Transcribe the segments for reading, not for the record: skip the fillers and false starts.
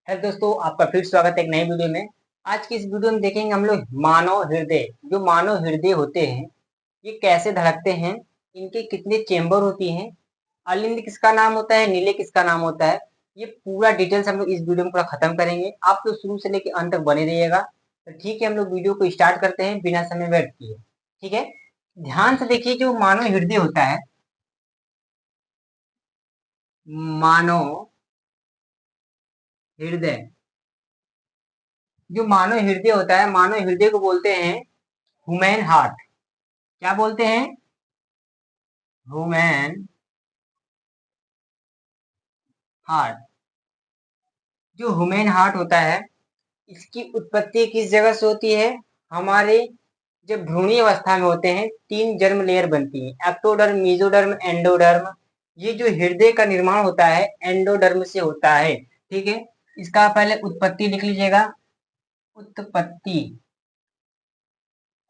Hello दोस्तों, आपका फिर स्वागत है एक नई वीडियो में। आज की इस वीडियो में देखेंगे हम लोग मानव हृदय। जो मानव हृदय होते हैं ये कैसे धड़कते हैं, इनके कितने चेंबर होती हैं, अलिंद किसका नाम होता है, नीले किसका नाम होता है, ये पूरा डिटेल्स हम लोग इस वीडियो में पूरा खत्म करेंगे। आप लोग शुरू से लेकर अंत तक बने रहिएगा। तो ठीक है, हम लोग वीडियो को स्टार्ट करते हैं बिना समय व्यर्थ किए। ठीक है, ध्यान से देखिए। जो मानव हृदय होता है, मानव हृदय, जो मानव हृदय होता है, मानव हृदय को बोलते हैं ह्यूमन हार्ट। क्या बोलते हैं? Human heart. जो ह्यूमन हार्ट होता है, इसकी उत्पत्ति किस जगह से होती है? हमारे जब भ्रूणीय अवस्था में होते हैं, तीन जर्म लेयर बनती है, एक्टोडर्म, मेसोडर्म, एंडोडर्म। ये जो हृदय का निर्माण होता है एंडोडर्म से होता है। ठीक है, इसका पहले उत्पत्ति लिख लीजिएगा। उत्पत्ति,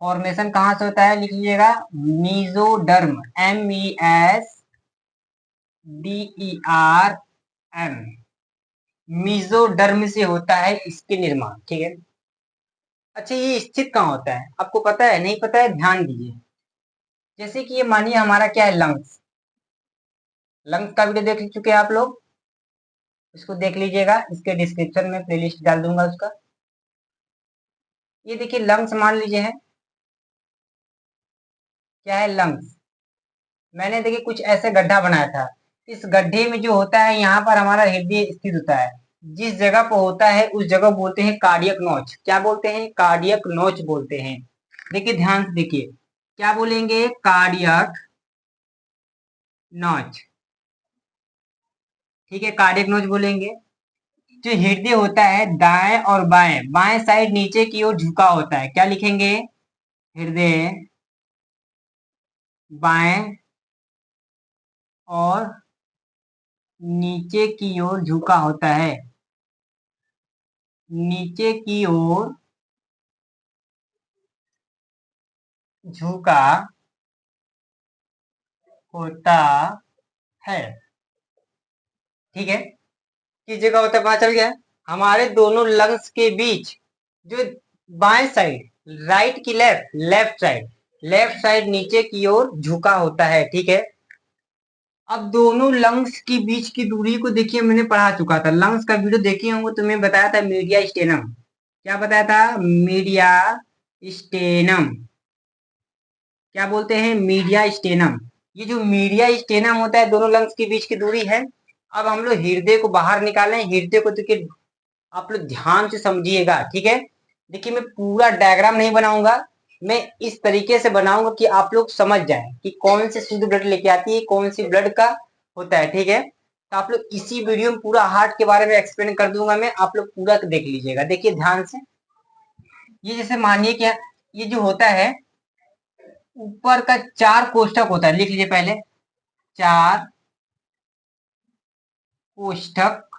फॉर्मेशन कहाँ से होता है लिख लीजिएगा। मीजोडर्म, MESDERM, मीजोडर्म से होता है इसके निर्माण। ठीक है। अच्छा, ये स्थित कहाँ होता है आपको पता है? नहीं पता है? ध्यान दीजिए। जैसे कि ये मानिए हमारा क्या है, लंग्स। लंग्स का वीडियो देख चुके हैं आप लोग, इसको देख लीजिएगा। इसके डिस्क्रिप्शन में प्लेलिस्ट डाल दूंगा उसका। ये देखिए लंग्स मान लीजिए है, क्या है लंग्स। मैंने देखिए कुछ ऐसे गड्ढा बनाया था। इस गड्ढे में जो होता है, यहाँ पर हमारा हृदय स्थित होता है। जिस जगह पर होता है उस जगह बोलते हैं कार्डियक नोच। क्या बोलते हैं? कार्डियक नोच बोलते हैं। देखिए ध्यान से देखिए, क्या बोलेंगे? कार्डियक नोच। ठीक है, कार्डियक नोच बोलेंगे। जो हृदय होता है दाएं और बाएं, बाएं साइड नीचे की ओर झुका होता है। क्या लिखेंगे? हृदय बाएं और नीचे की ओर झुका होता है। नीचे की ओर झुका होता है। ठीक है, किस जगह होता है पता चल गया। हमारे दोनों लंग्स के बीच जो बाएं साइड, राइट की left, left side, left side नीचे की ओर झुका होता है। ठीक है। अब दोनों लंग्स के बीच की दूरी को देखिए, मैंने पढ़ा चुका था। लंग्स का वीडियो देखे होंगे तो मैं बताया था मीडिया स्टेनम। क्या बताया था? Media stannum. क्या बोलते हैं? Media stannum. ये जो मीडिया स्टेनम होता है, दोनों लंग्स के बीच की दूरी है। अब हम लोग हृदय को बाहर निकालें। हृदय को देखिए, आप लोग ध्यान से समझिएगा। ठीक है, देखिए मैं पूरा डायग्राम नहीं बनाऊंगा, मैं इस तरीके से बनाऊंगा कि आप लोग समझ जाएं कि कौन से शुद्ध ब्लड लेके आती है, कौन सी ब्लड का होता है। ठीक है, तो आप लोग इसी वीडियो में पूरा हार्ट के बारे में एक्सप्लेन कर दूंगा मैं, आप लोग पूरा देख लीजिएगा। देखिए ध्यान से। ये जैसे मानिए कि ये जो होता है, ऊपर का चार कोष्ठक होता है। लिख लीजिए पहले, चार कोष्ठक,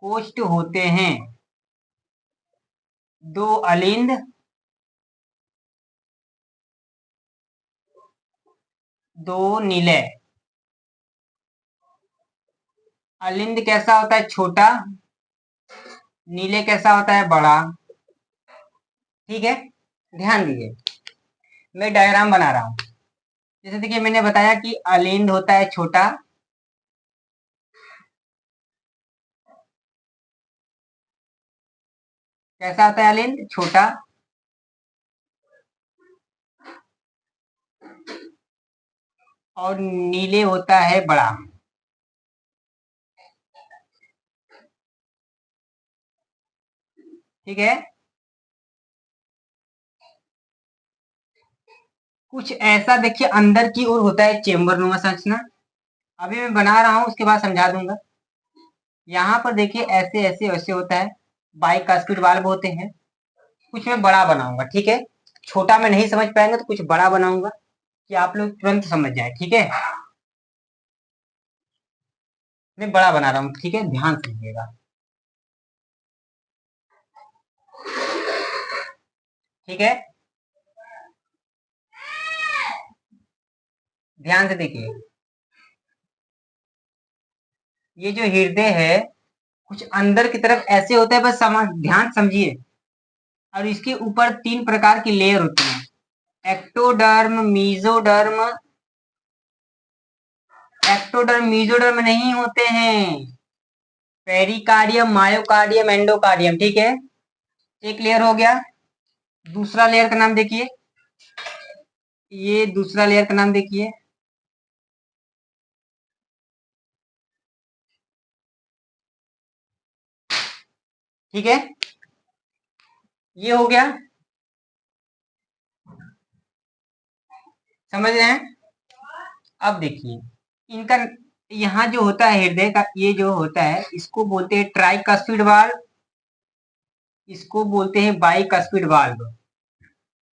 कोष्ठ होते हैं। दो अलिंद, दो नीले। अलिंद कैसा होता है? छोटा। नीले कैसा होता है? बड़ा। ठीक है, ध्यान दीजिए, मैं डायग्राम बना रहा हूं। जैसे देखिए मैंने बताया कि अलिंद होता है छोटा, कैसा होता है अलिंद? छोटा। और नीले होता है बड़ा। ठीक है, कुछ ऐसा देखिए अंदर की ओर होता है चेम्बर नुमा संरचना। अभी मैं बना रहा हूं, उसके बाद समझा दूंगा। यहाँ पर देखिए ऐसे ऐसे ऐसे होता है, बाइकास्पिड वाल्व होते हैं। कुछ मैं बड़ा बनाऊंगा। ठीक है, छोटा में नहीं समझ पाएंगे तो कुछ बड़ा बनाऊंगा कि आप लोग तुरंत समझ जाए। ठीक है, मैं बड़ा बना रहा हूँ। ठीक है, ध्यान से लीजिएगा। ठीक है, ध्यान से देखिए। ये जो हृदय है, कुछ अंदर की तरफ ऐसे होता है, बस ध्यान समझिए। और इसके ऊपर 3 प्रकार की लेयर होती है, एक्टोडर्म, मीजोडर्म। एक्टोडर्म मीजोडर्म नहीं होते हैं, पेरिकार्डियम, मायोकार्डियम, एंडोकार्डियम। ठीक है, एक लेयर हो गया। दूसरा लेयर का नाम देखिए, ये दूसरा लेयर का नाम देखिए, ठीक है, ये हो गया। समझ रहे हैं? अब देखिए इनका, यहाँ जो होता है हृदय का, ये जो होता है इसको बोलते हैं ट्राइकस्पिड वाल्व, इसको बोलते हैं बाइकस्पिड वाल्व।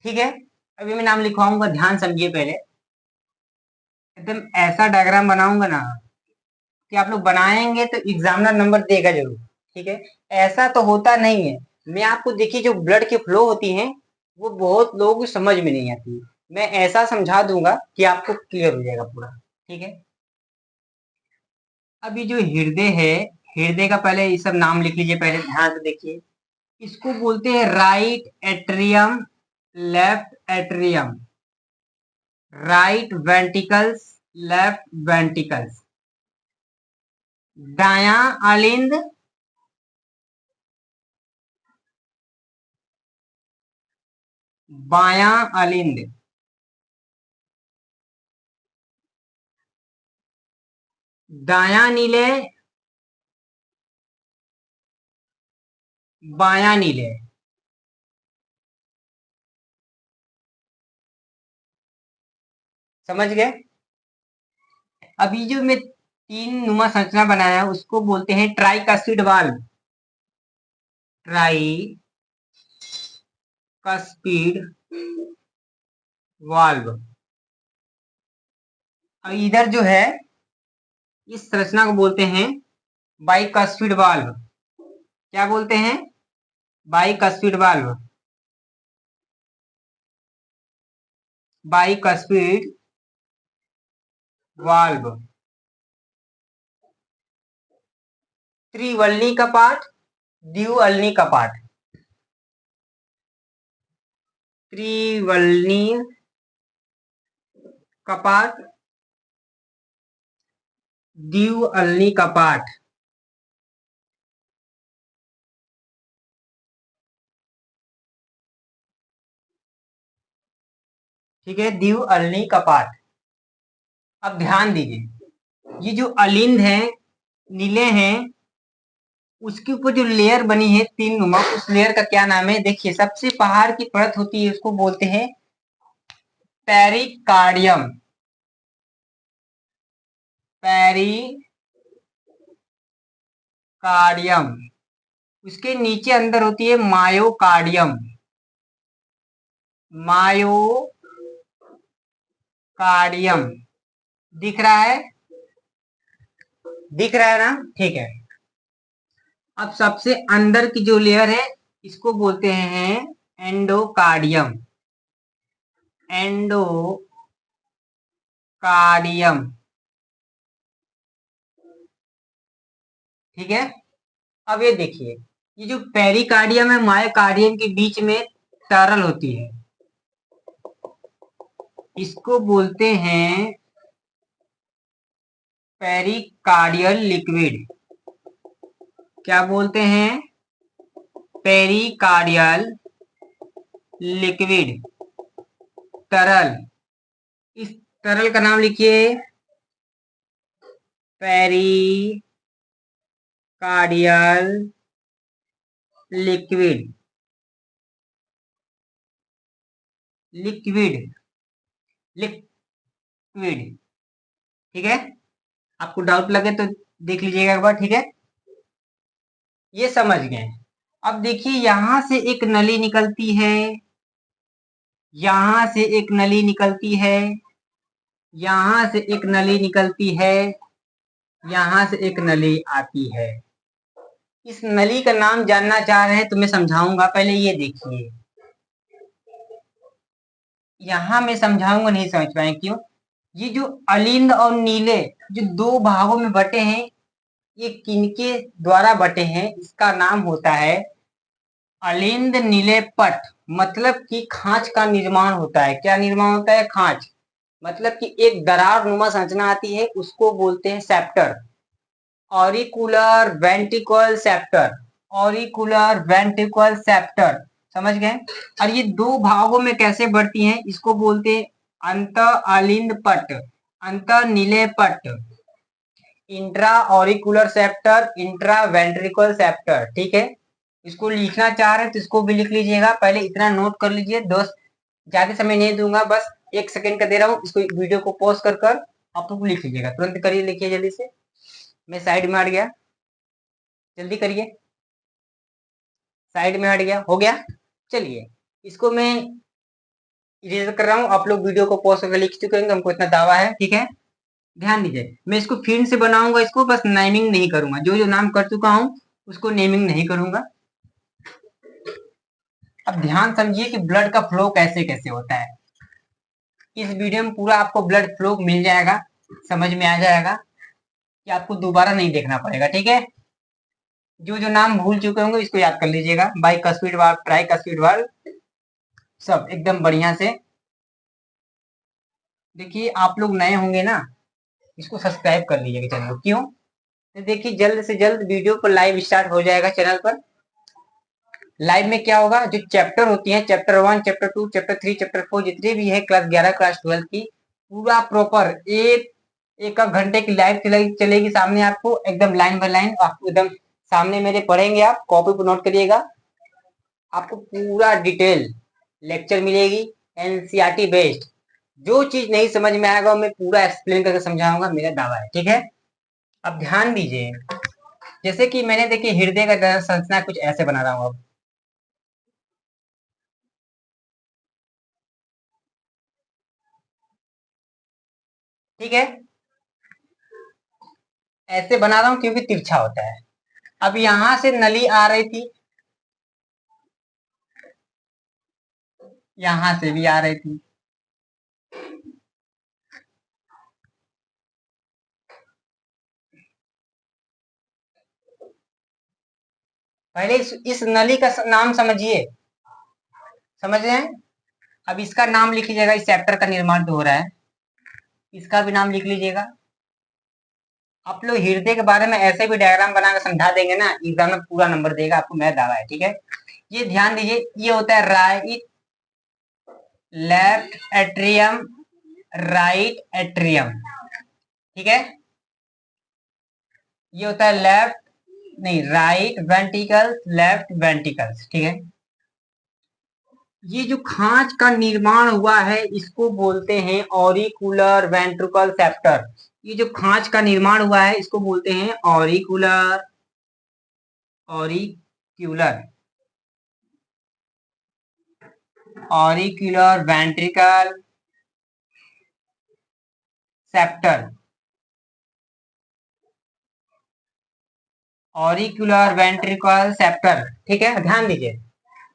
ठीक है, अभी मैं नाम लिखवाऊंगा, ध्यान समझिए। पहले एकदम ऐसा डायग्राम बनाऊंगा ना कि आप लोग बनाएंगे तो एग्जामिनर नंबर देगा जरूर। ठीक है, ऐसा तो होता नहीं है। मैं आपको देखिए, जो ब्लड की फ्लो होती है वो बहुत लोगों को समझ में नहीं आती, मैं ऐसा समझा दूंगा कि आपको क्लियर हो जाएगा पूरा। ठीक है, अब ये जो हृदय है, हृदय का पहले ये सब नाम लिख लीजिए, पहले ध्यान से देखिए। इसको बोलते हैं right atrium, left atrium, right ventricles, left ventricles, दायां अलिंद, बायां अलिंद, दायां नीले, बायां नीले। समझ गए? अभी जो मैं तीन नुमा संरचना बनाया उसको बोलते हैं ट्राइकस्पिड वाल्व, ट्राइकस्पिड वाल्व। और इधर जो है इस संरचना को बोलते हैं बाइकस्पिड वाल्व। क्या बोलते हैं? Bicuspid valve, bicuspid valve. त्रिवलनी कपाट, द्विवलनी कपाट, त्रिवलनी कपाट, द्विवलनी कपाट। ठीक है, द्विवलनी कपाट। अब ध्यान दीजिए, ये जो अलिंद है, नीले हैं, उसके ऊपर जो लेयर बनी है तीन नुमा, उस लेयर का क्या नाम है? देखिए, सबसे बाहर की परत होती है उसको बोलते हैं पेरिकार्डियम, पेरिकार्डियम। उसके नीचे अंदर होती है मायोकार्डियम, मायोकार्डियम। दिख रहा है? दिख रहा है ना? ठीक है। अब सबसे अंदर की जो लेयर है इसको बोलते हैं एंडोकार्डियम, एंडोकार्डियम। ठीक है, अब ये देखिए, ये जो पेरिकार्डियम है मायोकार्डियम के बीच में तरल होती है, इसको बोलते हैं पेरिकार्डियल लिक्विड। क्या बोलते हैं? पेरिकार्डियल लिक्विड, तरल। इस तरल का नाम लिखिए, पेरिकार्डियल लिक्विड, लिक्विड, लिक्विड। ठीक है, आपको डाउट लगे तो देख लीजिएगा एक बार। ठीक है, ये समझ गए। अब देखिए, यहां से एक नली निकलती है, यहां से एक नली निकलती है, यहां से एक नली निकलती है, यहां से एक नली आती है। इस नली का नाम जानना चाह रहे हैं तो मैं समझाऊंगा, पहले ये देखिए। यहां मैं समझाऊंगा, नहीं समझ पाए क्यों? ये जो अलिंद और नीले जो दो भागों में बटे हैं, ये किनके द्वारा बटे हैं, इसका नाम होता है अलिंद नीलेपट। मतलब कि खांच का निर्माण होता है। क्या निर्माण होता है? खांच। मतलब कि एक दरार नुमा संरचना आती है, उसको बोलते हैं sceptre. Auricular ventricle sceptre, auricular ventricle sceptre, समझ गए? और ये दो भागों में कैसे बढ़ती हैं, इसको बोलते हैं अंत अलिंद पट, अंत नीले पट, intra auricular sceptre, intra ventricle septum. ठीक है, इसको लिखना चाह रहे हैं तो इसको भी लिख लीजिएगा। पहले इतना नोट कर लीजिए दोस्त, ज्यादा समय नहीं दूंगा, बस 1 सेकेंड का दे रहा हूँ। इसको वीडियो को पॉज कर कर आप लोग लिख लीजिएगा, तुरंत करिए, लिखिए जल्दी से। मैं साइड में हट गया, जल्दी करिए, साइड में हट गया, हो गया। चलिए, इसको मैं इरेज कर रहा हूँ, आप लोग वीडियो को पॉज करके लिख चुके होंगे, हमको इतना दावा है। ठीक है, ध्यान दीजिए, मैं इसको फिर से बनाऊंगा, इसको बस नेमिंग नहीं करूंगा, जो जो नाम कर चुका हूँ उसको नेमिंग नहीं करूंगा। अब ध्यान समझिए कि ब्लड का फ्लो कैसे कैसे होता है। इस वीडियो में पूरा आपको ब्लड फ्लो मिल जाएगा, समझ में आ जाएगा कि आपको दोबारा नहीं देखना पड़ेगा। ठीक है, जो जो नाम भूल चुके होंगे इसको याद कर लीजिएगा। बाइकस्पिड वाल्व, ट्राइकस्पिड वाल्व, सब एकदम बढ़िया से। देखिए, आप लोग नए होंगे ना, इसको सब्सक्राइब कर लीजिएगा चैनल को। क्यों? तो देखिए, जल्द से जल्द वीडियो पर लाइव स्टार्ट हो जाएगा चैनल पर। लाइव में क्या होगा, जो चैप्टर होती है, चैप्टर 1, चैप्टर 2, चैप्टर 3, चैप्टर 4, जितने भी है क्लास 11, क्लास 12 की, पूरा प्रॉपर एक एक घंटे की लाइव चलेगी सामने आपको, एकदम लाइन बाय लाइन आपको एकदम सामने मेरे पढ़ेंगे। आप कॉपी पर नोट करिएगा, आपको पूरा डिटेल लेक्चर मिलेगी, एनसीईआरटी बेस्ड। जो चीज नहीं समझ में आएगा मैं पूरा एक्सप्लेन करके समझाऊंगा, मेरा दावा है। ठीक है, अब ध्यान दीजिए, जैसे कि मैंने देखिए हृदय का संरचना कुछ ऐसे बना रहा हूँ अब। ठीक है, ऐसे बना रहा हूँ क्योंकि तिरछा होता है। अब यहां से नली आ रही थी, यहां से भी आ रही थी। पहले इस नली का नाम समझिए, समझ रहे हैं? अब इसका नाम लिख लीजिएगा, इस चैप्टर का निर्माण जो हो रहा है इसका भी नाम लिख लीजिएगा। आप लोग हृदय के बारे में ऐसे भी डायग्राम बनाकर समझा देंगे ना, एग्जाम में पूरा नंबर देगा आपको, मेरा दावा है। ठीक है, ये ध्यान दीजिए, ये होता है right left atrium, right atrium. ठीक है, ये होता है लेफ्ट, नहीं, राइट वेंट्रिकल्स, लेफ्ट वेंट्रिकल्स। ठीक है, ये जो खांच का निर्माण हुआ है इसको बोलते हैं ऑरिकुलर वेंट्रिकल सेप्टर। ये जो खांच का निर्माण हुआ है इसको बोलते हैं auricular, auricular, auricular ventricle septum, auricular ventricle septum. ठीक है, ध्यान दीजिए,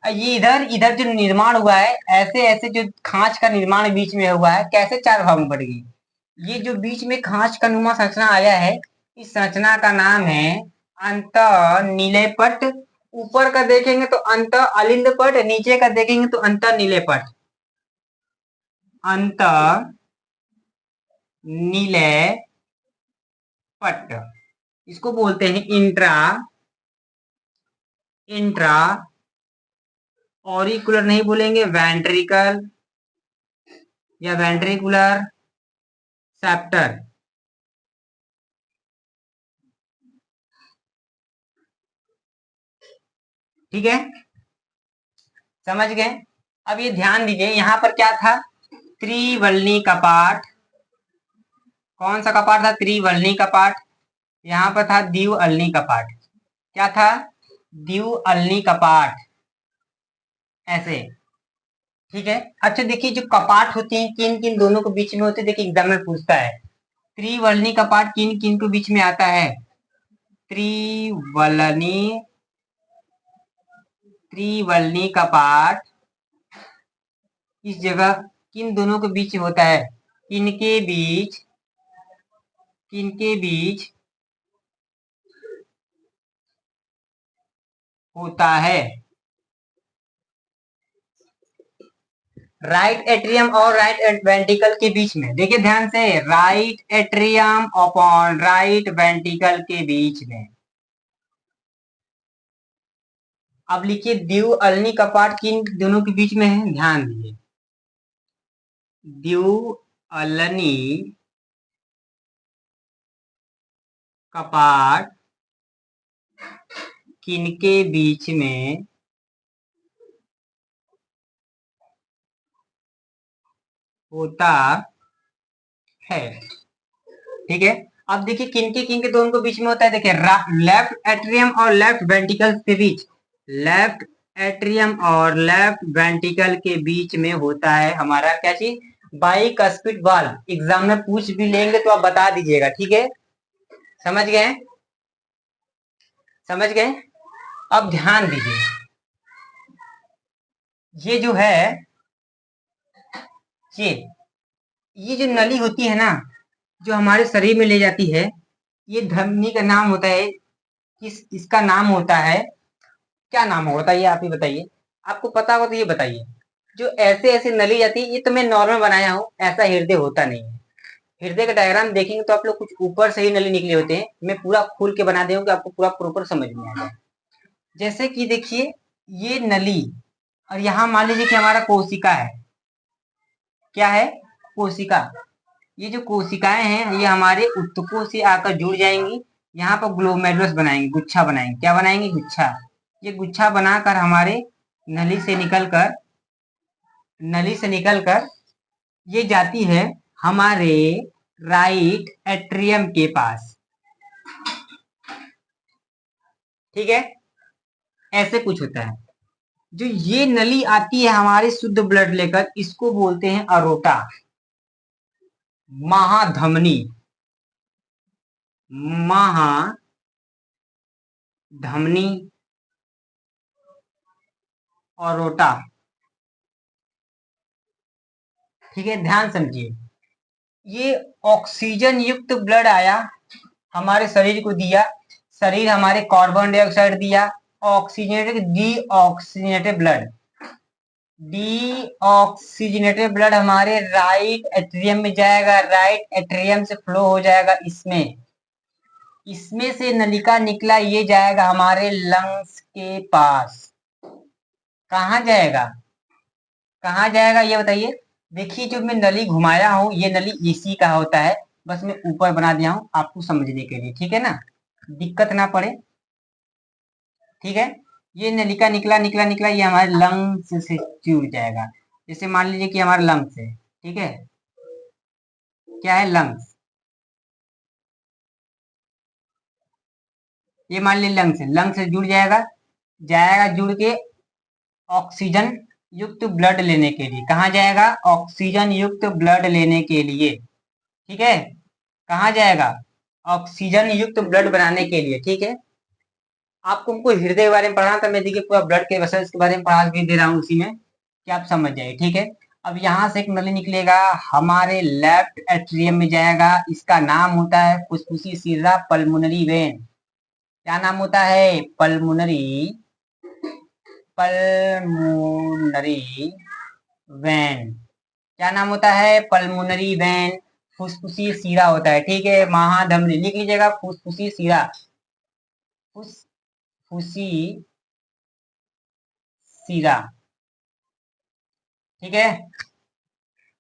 ये इधर इधर जो निर्माण हुआ है, ऐसे ऐसे जो खांच का निर्माण बीच में हुआ है, कैसे चार भाग में बढ़ गई। ये जो बीच में खांच का नुमा संरचना आया है, इस संरचना का नाम है अंत नीलेपट। ऊपर का देखेंगे तो अंत अलिंद पट, नीचे का देखेंगे तो अंत नीलेपट, अंत नीले पट। इसको बोलते हैं इंट्रा, इंट्रा ऑरिकुलर नहीं बोलेंगे, वेंट्रिकल या वेंट्रिकुलर सेप्टर। ठीक है, समझ गए? अब ये ध्यान दीजिए, यहां पर क्या था, त्रिवलनी कपाट। कौन सा कपाट था? त्रिवलनी कपाट। यहाँ पर था द्विअलनी कपाट। क्या था? द्विअलनी कपाट, ऐसे। ठीक है, अच्छा देखिए, जो कपाट होते हैं किन किन दोनों के बीच में होते हैं, देखिए एग्जाम में पूछता है, त्रिवलनी कपाट किन किन के बीच में आता है? त्रिवलनी, त्रिवलनी कपाट इस जगह किन दोनों के बीच होता है? किनके बीच, किनके बीच? होता है। राइट एट्रियम और राइट वेंट्रिकल के बीच में, देखिए ध्यान से, right atrium upon right ventricle के बीच में। अब लिखिए द्विअलनी कपाट किन दोनों के बीच में है, ध्यान दीजिए। द्विअलनी कपाट किनके बीच में होता है, ठीक है। अब देखिए किनके दोनों के बीच में होता है, देखिए लेफ्ट एट्रियम और लेफ्ट वेंट्रिकल के बीच, लेफ्ट एट्रियम और लेफ्ट वेंट्रिकल के बीच में होता है हमारा क्या चीज, बाइकस्पिड वाल्व। एग्जाम में पूछ भी लेंगे तो आप बता दीजिएगा, ठीक है। समझ गए, समझ गए। अब ध्यान दीजिए, ये जो है, ये ये जो नली होती है ना, जो हमारे शरीर में ले जाती है, ये धमनी का नाम होता है, किस इसका नाम होता है, क्या नाम होता है ये आप ही बताइए। आपको पता हो तो ये बताइए। जो ऐसे ऐसे नली जाती है, ये तो मैं नॉर्मल बनाया हूँ, ऐसा हृदय होता नहीं है। हृदय का डायग्राम देखेंगे तो आप लोग कुछ ऊपर से ही नली निकले होते हैं, मैं पूरा खोल के बना दूंगा, आपको पूरा प्रॉपर समझ में आ जाए। जैसे कि देखिए ये नली, और यहाँ मान लीजिए कि हमारा कोशिका है, क्या है, कोशिका। ये जो कोशिकाएं हैं ये हमारे ऊतकों से आकर जुड़ जाएंगी, यहाँ पर ग्लोमेरुलस बनाएंगे, गुच्छा बनाएंगे, क्या बनाएंगे, गुच्छा। ये गुच्छा बनाकर हमारे नली से निकलकर, नली से निकलकर ये जाती है हमारे राइट एट्रियम के पास, ठीक है। ऐसे कुछ होता है। जो ये नली आती है हमारे शुद्ध ब्लड लेकर, इसको बोलते हैं अरोटा, महाधमनी, महाधमनी, अरोटा, ठीक है। ध्यान समझिए, ये ऑक्सीजन युक्त ब्लड आया, हमारे शरीर को दिया, शरीर हमारे कार्बन डाइऑक्साइड दिया, oxygenated, deoxygenated blood, deoxygenated blood हमारे राइट एट्रियम में जाएगा, राइट एट्रियम से फ्लो हो जाएगा इसमें, इसमें से नलिका निकला, ये जाएगा हमारे लंग्स के पास। कहाँ जाएगा, कहाँ जाएगा ये बताइए। देखिए जो मैं नली घुमाया हूं, ये नली इसी का होता है, बस मैं ऊपर बना दिया हूं आपको समझने के लिए, ठीक है ना, दिक्कत ना पड़े, ठीक है। ये नलिका निकला निकला निकला, ये हमारे लंग्स से जुड़ जाएगा। जैसे मान लीजिए कि हमारा लंग्स है, ठीक है, क्या है, लंग्स, ये मान लीजिए लंग्स है, लंग्स से जुड़ जाएगा, जाएगा जुड़ के ऑक्सीजन युक्त ब्लड लेने के लिए, कहाँ जाएगा, ऑक्सीजन युक्त ब्लड लेने के लिए, ठीक है। कहाँ जाएगा, ऑक्सीजन युक्त ब्लड बनाने के लिए, ठीक है। आपको हमको हृदय के बारे में पढ़ना था, मैं देखिए पूरा ब्लड के वेसल्स के बारे में पढ़ा भी दे रहा हूँ उसी में, कि आप समझ जाइए, ठीक है। अब यहाँ से एक नली निकलेगा, हमारे लेफ्ट एट्रियम में जाएगा, इसका नाम होता है फुसफुसी सिरा, पल्मोनरी वेन। क्या नाम होता है, पल्मोनरी, पल्मोनरी वेन। क्या नाम होता है, पल्मोनरी वेन, फुसफुसी सीरा होता है, ठीक है। महाधमनी लिख लीजिएगा, फुसफुसी सीरा, फुसफुसी सीरा, ठीक है।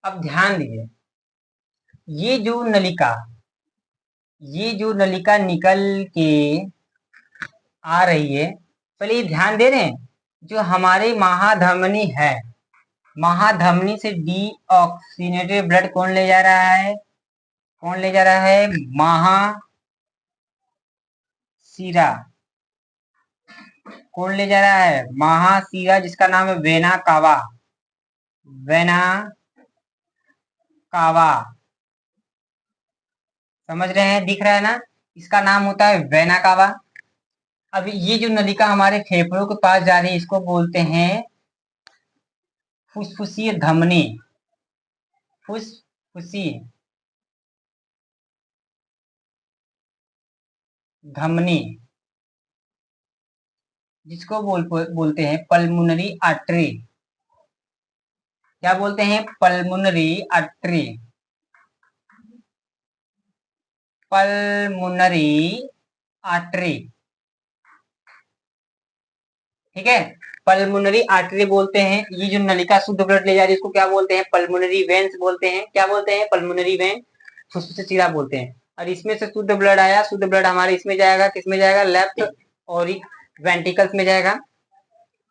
अब ध्यान दीजिए, ये जो नलिका, ये जो नलिका निकल के आ रही है, पहले ये ध्यान दे रहे हैं, जो हमारी महाधमनी है, महाधमनी से डीऑक्सीनेटेड ब्लड कौन ले जा रहा है, कौन ले जा रहा है, महाशिरा, कौन ले जा रहा है, महाशिरा, जिसका नाम है वेना कावा, वेना कावा, समझ रहे हैं, दिख रहा है ना, इसका नाम होता है वेना कावा। अब ये जो नलिका हमारे फेफड़ों के पास जा रही है, इसको बोलते हैं फुसफुसीय धमनी, फुसफुसी धमनी, जिसको बोलते हैं पल्मोनरी आर्टरी। क्या बोलते हैं? Pulmonary artery. पल्मोनरी आर्टरी, ठीक है। पल्मोनरी आर्टरी बोलते हैं। ये जो नलिका शुद्ध ब्लड ले जा रही है इसको क्या बोलते हैं? पल्मोनरी वेन्स बोलते हैं। क्या बोलते हैं? पल्मोनरी वेन, फुफ्फुस शिरा बोलते हैं। और इसमें से शुद्ध ब्लड आया, शुद्ध ब्लड हमारे इसमें जाएगा, किसमें जाएगा? लेफ्ट और वेंट्रिकल्स में जाएगा।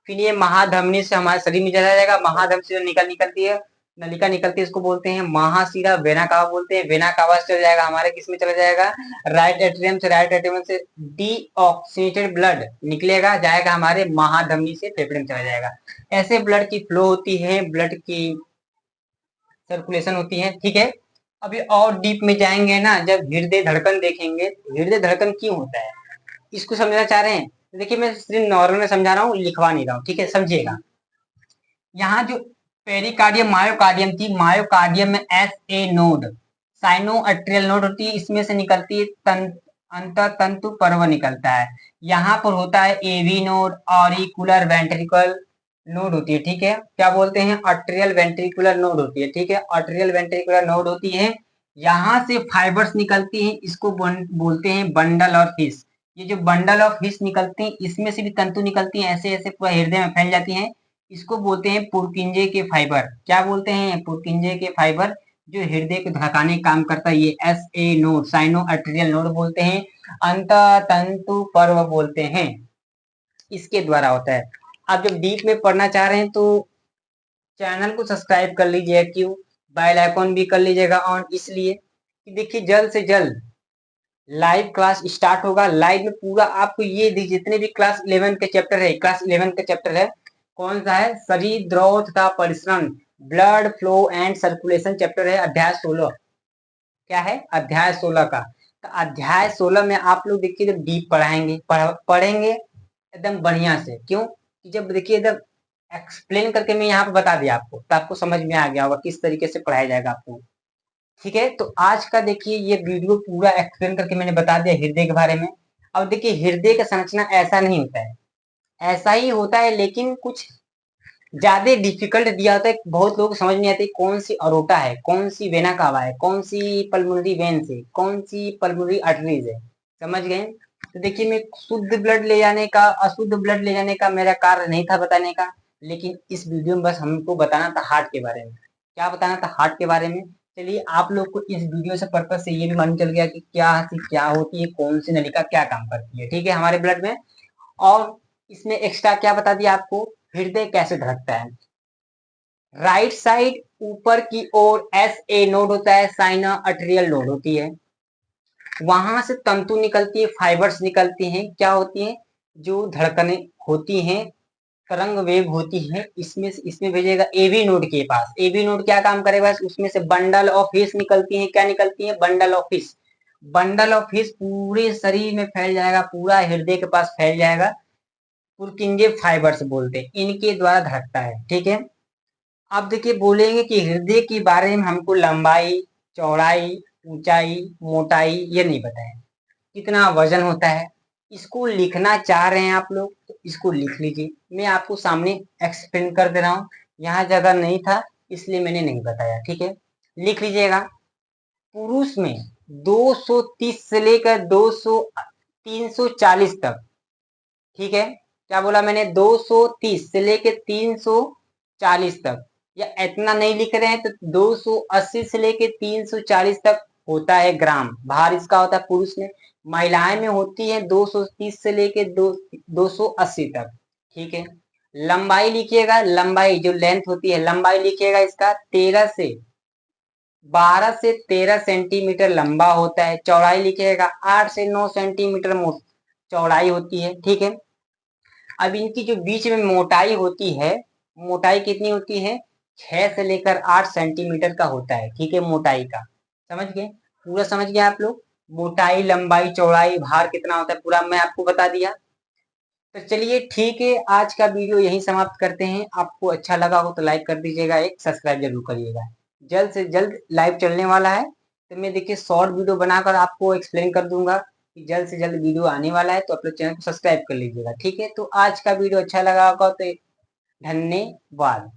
फिर ये महाधमनी से हमारे शरीर में चला जाएगा। महाधमनी से निकलती है, नलिका निकलती है, इसको बोलते हैं महाशिरा, वेना कावा बोलते हैं। वेना कावा से चला जाएगा हमारे किसमें चला जाएगा? राइट एट्रियम से। राइट एट्रियम से डीऑक्सीनेटेड ब्लड निकलेगा, जाएगा हमारे महाधमनी से फेफड़े में चला जाएगा। ऐसे ब्लड की फ्लो होती है, ब्लड की सर्कुलेशन होती है, ठीक है। अभी और डीप में जाएंगे ना, जब हृदय धड़कन देखेंगे, हृदय धड़कन क्यों होता है इसको समझना चाह रहे हैं। देखिए मैं सिर्फ नॉर्मल में समझा रहा हूँ, लिखवा नहीं रहा हूँ, ठीक है, समझिएगा। यहाँ जो पेरिकार्डियम मायोकार्डियम थी, मायोकार्डियम में S A node, sino atrial node होती है, इसमें से निकलती है अंत तंतु पर्व निकलता है। यहाँ पर होता है AV node, auricular ventricle node होती है, ठीक है। क्या बोलते हैं? अट्रियल वेंट्रिकुलर नोड होती है, ठीक है, अट्रियल वेंट्रिकुलर नोड होती है। यहाँ से फाइबर्स निकलती हैं, इसको बोलते हैं बंडल और हिस। ये जो बंडल ऑफ हिस निकलती हैं, इसमें से भी तंतु निकलती हैं, ऐसे ऐसे पूरा हृदय में फैल जाती हैं। इसको बोलते हैं पुरकिंजे के फाइबर। क्या बोलते हैं? पुरकिंजे के फाइबर, जो हृदय को धड़काने का काम करता है। ये S A node, sino arterial node बोलते हैं, अंत तंतु पर्व बोलते हैं, इसके द्वारा होता है। आप जब डीप में पढ़ना चाह रहे हैं तो चैनल को सब्सक्राइब कर लीजिएगा, क्यों, बेल आइकॉन भी कर लीजिएगा ऑन, इसलिए कि देखिए जल्द से जल्द लाइव क्लास स्टार्ट होगा। लाइव में पूरा आपको ये जितने भी क्लास 11 के चैप्टर है, क्लास 11 का चैप्टर है, कौन सा है? शरीर द्रव तथा परिश्रम, blood flow and circulation chapter है, अध्याय 16। क्या है? अध्याय 16 का। तो अध्याय 16 में आप लोग देखिए जब डीप पढ़ेंगे एकदम बढ़िया से, क्यों कि जब देखिए एकदम एक्सप्लेन करके मैं यहाँ पे बता दिया आपको, तो आपको समझ में आ गया होगा किस तरीके से पढ़ाया जाएगा आपको, ठीक है। तो आज का देखिए ये वीडियो पूरा एक्सप्लेन करके मैंने बता दिया हृदय के बारे में। अब देखिए हृदय का संरचना ऐसा नहीं होता है, ऐसा ही होता है, लेकिन कुछ ज्यादा डिफिकल्ट दिया होता है। बहुत लोग समझ नहीं आते कौन सी अरोटा है, कौन सी वेना कावा है, कौन सी पल्मोनरी वेन्स है, कौन सी पल्मोनरी आर्टरीज है, समझ गए। तो देखिए मैं शुद्ध ब्लड ले जाने का, अशुद्ध ब्लड ले जाने का मेरा कार्य नहीं था बताने का, लेकिन इस वीडियो में बस हमको बताना था हार्ट के बारे में। क्या बताना था? हार्ट के बारे में। चलिए आप लोग को इस वीडियो से पर्पज से ये भी मालूम चल गया कि क्या होती है, कौन सी नलिका क्या काम करती है, ठीक है, हमारे ब्लड में। और इसमें एक्स्ट्रा क्या बता दिया आपको, हृदय कैसे धड़कता है। राइट साइड ऊपर की ओर एस ए नोड होता है, साइना आर्टेरियल नोड होती है, वहां से तंतु निकलती है, फाइबर्स निकलती हैं, क्या होती हैं? जो धड़कने होती हैं, तरंग वेव होती है, इसमें भेजेगा एवी नोड के पास। एवी नोड क्या काम करेगा? उसमें से बंडल ऑफ हिस निकलती है। क्या निकलती है? Bundle of his. Bundle of his पूरे शरीर में फैल जाएगा, पूरा हृदय के पास फैल जाएगा, पुरकिंजे फाइबर्स बोलते हैं, इनके द्वारा धड़कता है, ठीक है। अब देखिए बोलेंगे कि हृदय के बारे में हमको लंबाई, चौड़ाई, ऊंचाई, मोटाई ये नहीं बताया, कितना वजन होता है, इसको लिखना चाह रहे हैं आप लोग तो इसको लिख लीजिए। मैं आपको सामने एक्सप्लेन कर दे रहा हूँ, यहाँ जगह नहीं था इसलिए मैंने नहीं बताया, ठीक है, लिख लीजिएगा। पुरुष में 230 से लेकर 340 तक, ठीक है। क्या बोला मैंने? 230 से लेकर 340 तक, या इतना नहीं लिख रहे हैं तो 280 से लेकर 340 तक होता है ग्राम, भार इसका होता है पुरुष में। महिलाएं में होती है 230 से लेकर 280 तक, ठीक है। लंबाई लिखिएगा, लंबाई जो लेंथ होती है, लंबाई लिखिएगा इसका 12 से 13 सेंटीमीटर लंबा होता है। चौड़ाई लिखिएगा 8 से 9 सेंटीमीटर चौड़ाई होती है, ठीक है। अब इनकी जो बीच में मोटाई होती है, मोटाई कितनी होती है? 6 से लेकर 8 सेंटीमीटर का होता है, ठीक है, मोटाई का, समझ गए, पूरा समझ गए आप लोग। मोटाई, लंबाई, चौड़ाई, भार कितना होता है पूरा मैं आपको बता दिया। तो चलिए ठीक है, आज का वीडियो यहीं समाप्त करते हैं। आपको अच्छा लगा हो तो लाइक कर दीजिएगा, एक सब्सक्राइब जरूर करिएगा। जल्द से जल्द लाइव चलने वाला है, तो मैं देखिए शॉर्ट वीडियो बनाकर आपको एक्सप्लेन कर दूंगा कि जल्द से जल्द वीडियो आने वाला है, तो आप लोग चैनल को सब्सक्राइब कर लीजिएगा। ठीक है, तो आज का वीडियो अच्छा लगा होगा तो धन्यवाद।